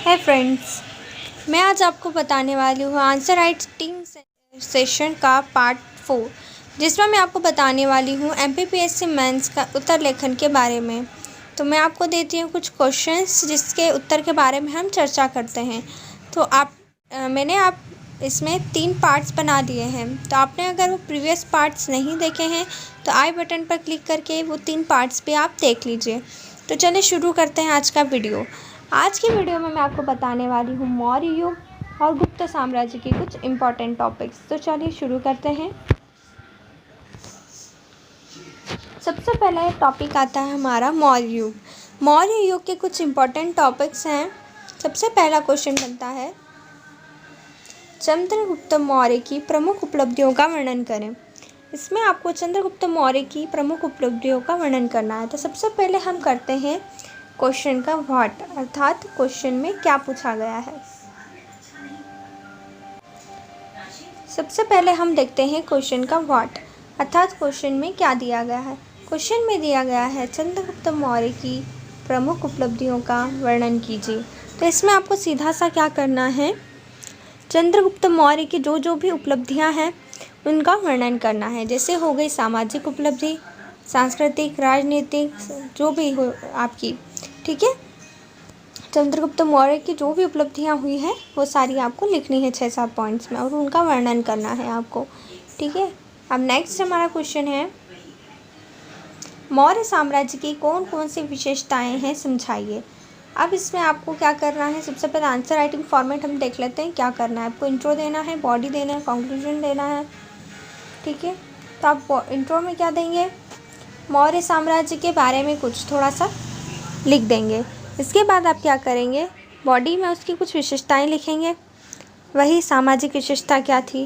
है फ्रेंड्स, मैं आज आपको बताने वाली हूँ आंसर राइटिंग सेशन का पार्ट 4, जिसमें मैं आपको बताने वाली हूँ एमपीपीएससी मेंस का उत्तर लेखन के बारे में। तो मैं आपको देती हूँ कुछ क्वेश्चंस जिसके उत्तर के बारे में हम चर्चा करते हैं। तो मैंने इसमें 3 पार्ट्स बना दिए हैं। तो आपने अगर वो प्रीवियस पार्ट्स नहीं देखे हैं तो आई बटन पर क्लिक करके वो 3 पार्ट्स भी आप देख लीजिए। तो चलिए शुरू करते हैं आज का वीडियो। आज की वीडियो में मैं आपको बताने वाली हूँ मौर्य युग और गुप्त साम्राज्य के कुछ इम्पॉर्टेंट टॉपिक्स। तो चलिए शुरू करते हैं। सबसे पहले टॉपिक आता है हमारा मौर्य युग। मौर्य युग के कुछ इम्पॉर्टेंट टॉपिक्स हैं। सबसे पहला क्वेश्चन बनता है, चंद्रगुप्त मौर्य की प्रमुख उपलब्धियों का वर्णन करें। इसमें आपको चंद्रगुप्त मौर्य की प्रमुख उपलब्धियों का वर्णन करना है। तो सबसे पहले हम करते हैं क्वेश्चन का व्हाट, अर्थात क्वेश्चन में क्या पूछा गया है। सबसे पहले हम देखते हैं क्वेश्चन का व्हाट, अर्थात क्वेश्चन में क्या दिया गया है। क्वेश्चन में दिया गया है चंद्रगुप्त मौर्य की प्रमुख उपलब्धियों का वर्णन कीजिए। तो इसमें आपको सीधा सा क्या करना है, चंद्रगुप्त मौर्य की जो भी उपलब्धियां हैं उनका वर्णन करना है। जैसे हो गई सामाजिक उपलब्धि, सांस्कृतिक, राजनीतिक, जो भी हो आपकी, ठीक है। चंद्रगुप्त मौर्य की जो भी उपलब्धियां हुई हैं वो सारी आपको लिखनी है 6-7 पॉइंट्स में और उनका वर्णन करना है आपको, ठीक है। अब नेक्स्ट हमारा क्वेश्चन है, मौर्य साम्राज्य की कौन कौन सी विशेषताएं हैं समझाइए। अब इसमें आपको क्या करना है, सबसे पहले आंसर राइटिंग फॉर्मेट हम देख लेते हैं क्या करना है। आपको इंट्रो देना है, बॉडी देना है, कंक्लूजन देना है, ठीक है। तो आप इंट्रो में क्या देंगे, मौर्य साम्राज्य के बारे में कुछ थोड़ा सा लिख देंगे। इसके बाद आप क्या करेंगे, बॉडी में उसकी कुछ विशेषताएं लिखेंगे। वही सामाजिक विशेषता क्या थी,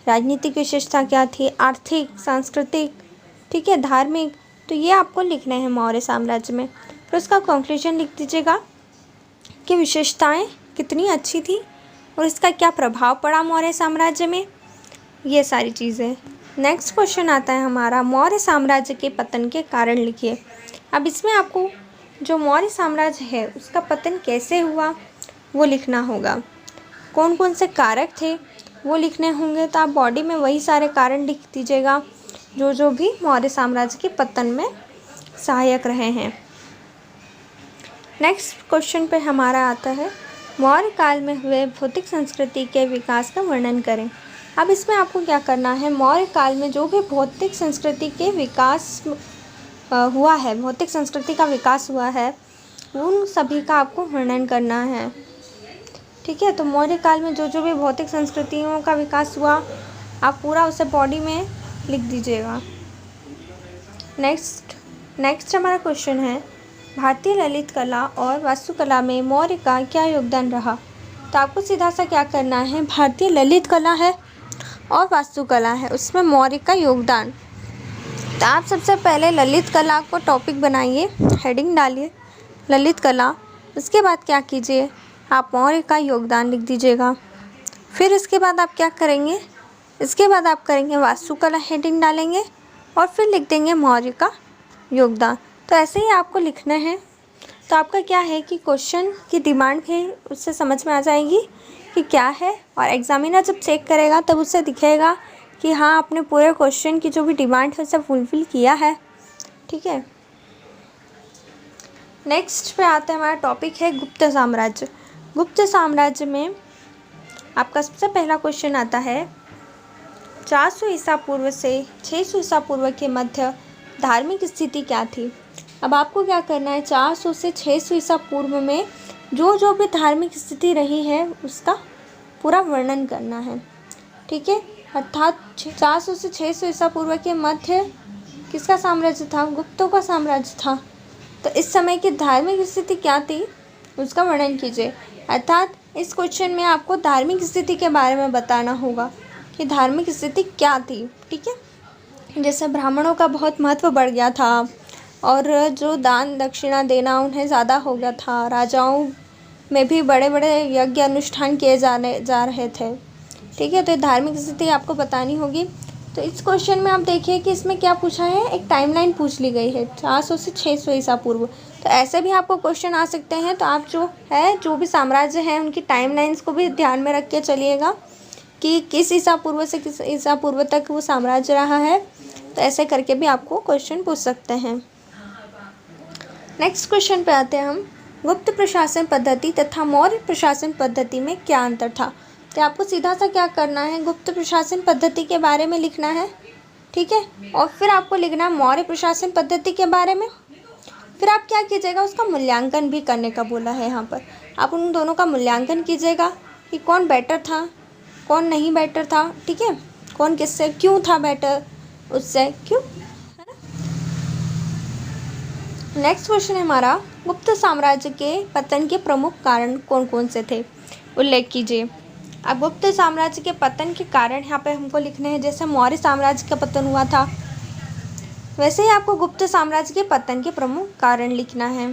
राजनीतिक विशेषता क्या थी, आर्थिक, सांस्कृतिक, ठीक है, धार्मिक, तो ये आपको लिखना है मौर्य साम्राज्य में। फिर उसका कंक्लूजन लिख दीजिएगा कि विशेषताएं कितनी अच्छी थी और इसका क्या प्रभाव पड़ा मौर्य साम्राज्य में, ये सारी चीज़ें। नेक्स्ट क्वेश्चन आता है हमारा, मौर्य साम्राज्य के पतन के कारण लिखिए। अब इसमें आपको जो मौर्य साम्राज्य है उसका पतन कैसे हुआ वो लिखना होगा, कौन कौन से कारक थे वो लिखने होंगे। तो आप बॉडी में वही सारे कारण लिख दीजिएगा जो भी मौर्य साम्राज्य के पतन में सहायक रहे हैं। नेक्स्ट क्वेश्चन पे हमारा आता है, मौर्य काल में हुए भौतिक संस्कृति के विकास का वर्णन करें। अब इसमें आपको क्या करना है, मौर्य काल में जो भी भौतिक संस्कृति के विकास हुआ है, भौतिक संस्कृति का विकास हुआ है, उन सभी का आपको वर्णन करना है, ठीक है। तो मौर्य काल में जो भी भौतिक संस्कृतियों का विकास हुआ आप पूरा उसे बॉडी में लिख दीजिएगा। नेक्स्ट हमारा क्वेश्चन है, भारतीय ललित कला और वास्तुकला में मौर्य का क्या योगदान रहा। तो आपको सीधा सा क्या करना है, भारतीय ललित कला है और वास्तुकला है, उसमें मौर्य का योगदान। तो आप सबसे पहले ललित कला को टॉपिक बनाइए, हेडिंग डालिए ललित कला। उसके बाद क्या कीजिए, आप मौर्य का योगदान लिख दीजिएगा। फिर इसके बाद आप क्या करेंगे, इसके बाद आप करेंगे वास्तुकला, हेडिंग डालेंगे और फिर लिख देंगे मौर्य का योगदान। तो ऐसे ही आपको लिखना है। तो आपका क्या है कि क्वेश्चन की डिमांड भी उससे समझ में आ जाएगी कि क्या है, और एग्जामिनर जब चेक करेगा तब उससे दिखेगा कि हाँ आपने पूरे क्वेश्चन की जो भी डिमांड है उसे फुलफ़िल किया है, ठीक है। नेक्स्ट पे आता है हमारा टॉपिक है गुप्त साम्राज्य। गुप्त साम्राज्य में आपका सबसे पहला क्वेश्चन आता है, 400 ईसा पूर्व से 600 ईसा पूर्व के मध्य धार्मिक स्थिति क्या थी। अब आपको क्या करना है, 400 से 600 ईसा पूर्व में जो भी धार्मिक स्थिति रही है उसका पूरा वर्णन करना है, ठीक है। अर्थात 400 से 600 ईसा पूर्व के मध्य किसका साम्राज्य था, गुप्तों का साम्राज्य था। तो इस समय की धार्मिक स्थिति क्या थी उसका वर्णन कीजिए। अर्थात इस क्वेश्चन में आपको धार्मिक स्थिति के बारे में बताना होगा कि धार्मिक स्थिति क्या थी, ठीक है। जैसे ब्राह्मणों का बहुत महत्व बढ़ गया था और जो दान दक्षिणा देना उन्हें ज़्यादा हो गया था, राजाओं में भी बड़े बड़े यज्ञ अनुष्ठान किए जा रहे थे, ठीक है। तो धार्मिक स्थिति आपको बतानी होगी। तो इस क्वेश्चन में आप देखिए कि इसमें क्या पूछा है, एक टाइमलाइन पूछ ली गई है 400 से 600 ईसा पूर्व। तो ऐसे भी आपको क्वेश्चन आ सकते हैं। तो आप जो भी साम्राज्य हैं उनकी टाइमलाइंस को भी ध्यान में रख के चलिएगा कि किस ईसा पूर्व से किस ईसा पूर्व तक वो साम्राज्य रहा है। तो ऐसे करके भी आपको क्वेश्चन पूछ सकते हैं। नेक्स्ट क्वेश्चन पे आते हैं हम। गुप्त प्रशासन पद्धति तथा मौर्य प्रशासन पद्धति में क्या अंतर था। तो आपको सीधा सा क्या करना है, गुप्त प्रशासन पद्धति के बारे में लिखना है, ठीक है, और फिर आपको लिखना है मौर्य प्रशासन पद्धति के बारे में। फिर आप क्या कीजिएगा, उसका मूल्यांकन भी करने का बोला है यहाँ पर। आप उन दोनों का मूल्यांकन कीजिएगा कि कौन बेटर था, कौन नहीं बेटर था, ठीक है, कौन किससे क्यों था बेटर, उससे क्यों, है ना। नेक्स्ट क्वेश्चन है हमारा, गुप्त साम्राज्य के पतन के प्रमुख कारण कौन कौन से थे, उल्लेख कीजिए। अब गुप्त साम्राज्य के पतन के कारण यहाँ पे हमको लिखने हैं। जैसे मौर्य साम्राज्य का पतन हुआ था, वैसे ही आपको गुप्त साम्राज्य के पतन के प्रमुख कारण लिखना है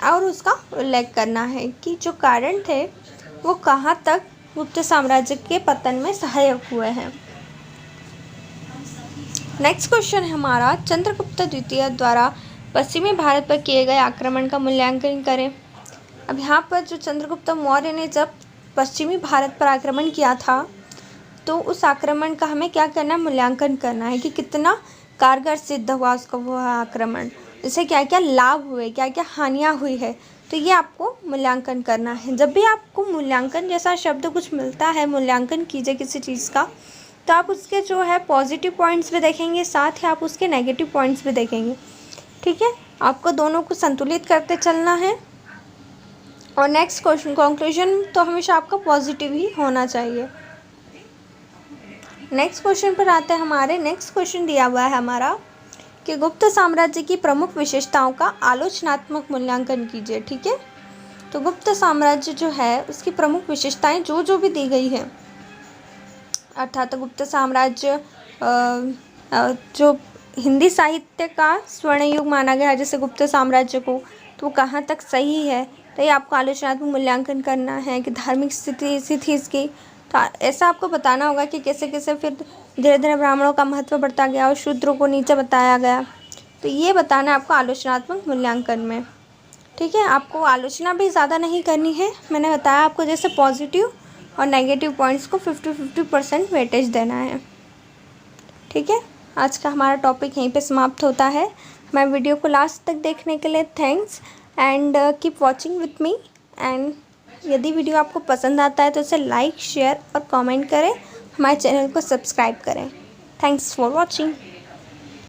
और उसका उल्लेख करना है कि जो कारण थे वो कहाँ तक गुप्त साम्राज्य के पतन में सहायक हुए हैं। नेक्स्ट क्वेश्चन है हमारा, चंद्रगुप्त द्वितीय द्वारा पश्चिमी भारत पर किए गए आक्रमण का मूल्यांकन करें। अब यहाँ पर जो चंद्रगुप्त मौर्य ने जब पश्चिमी भारत पर आक्रमण किया था तो उस आक्रमण का हमें क्या करना है, मूल्यांकन करना है कि कितना कारगर सिद्ध हुआ उसका वह आक्रमण, इससे क्या क्या लाभ हुए, क्या क्या हानियाँ हुई है। तो ये आपको मूल्यांकन करना है। जब भी आपको मूल्यांकन जैसा शब्द कुछ मिलता है, मूल्यांकन कीजिए किसी चीज़ का, तो आप उसके जो है पॉजिटिव पॉइंट्स भी देखेंगे, साथ ही आप उसके नेगेटिव पॉइंट्स भी देखेंगे, ठीक है। आपको दोनों को संतुलित करते चलना है। और नेक्स्ट क्वेश्चन, कंक्लूजन तो हमेशा आपका पॉजिटिव ही होना चाहिए। नेक्स्ट क्वेश्चन पर आते हैं हमारे। नेक्स्ट क्वेश्चन दिया हुआ है हमारा कि गुप्त साम्राज्य की प्रमुख विशेषताओं का आलोचनात्मक मूल्यांकन कीजिए, ठीक है। तो गुप्त साम्राज्य जो है उसकी प्रमुख विशेषताएं जो भी दी गई है, अर्थात गुप्त साम्राज्य जो हिंदी साहित्य का स्वर्ण युग माना गया है जैसे गुप्त साम्राज्य को, तो वो कहाँ तक सही है। तो ये आपको आलोचनात्मक मूल्यांकन करना है कि धार्मिक स्थिति थी इसकी, तो ऐसा आपको बताना होगा कि कैसे कैसे फिर धीरे धीरे ब्राह्मणों का महत्व बढ़ता गया और शूद्रों को नीचे बताया गया। तो ये बताना है आपको आलोचनात्मक मूल्यांकन में, ठीक है। आपको आलोचना भी ज़्यादा नहीं करनी है, मैंने बताया आपको जैसे पॉजिटिव और नेगेटिव पॉइंट्स को 50-50% वेटेज देना है, ठीक है। आज का हमारा टॉपिक यहीं पे समाप्त होता है। हमारे वीडियो को लास्ट तक देखने के लिए thanks and keep watching with me. And यदि वीडियो आपको पसंद आता है तो इसे लाइक, शेयर और कमेंट करें, हमारे चैनल को सब्सक्राइब करें। Thanks for watching.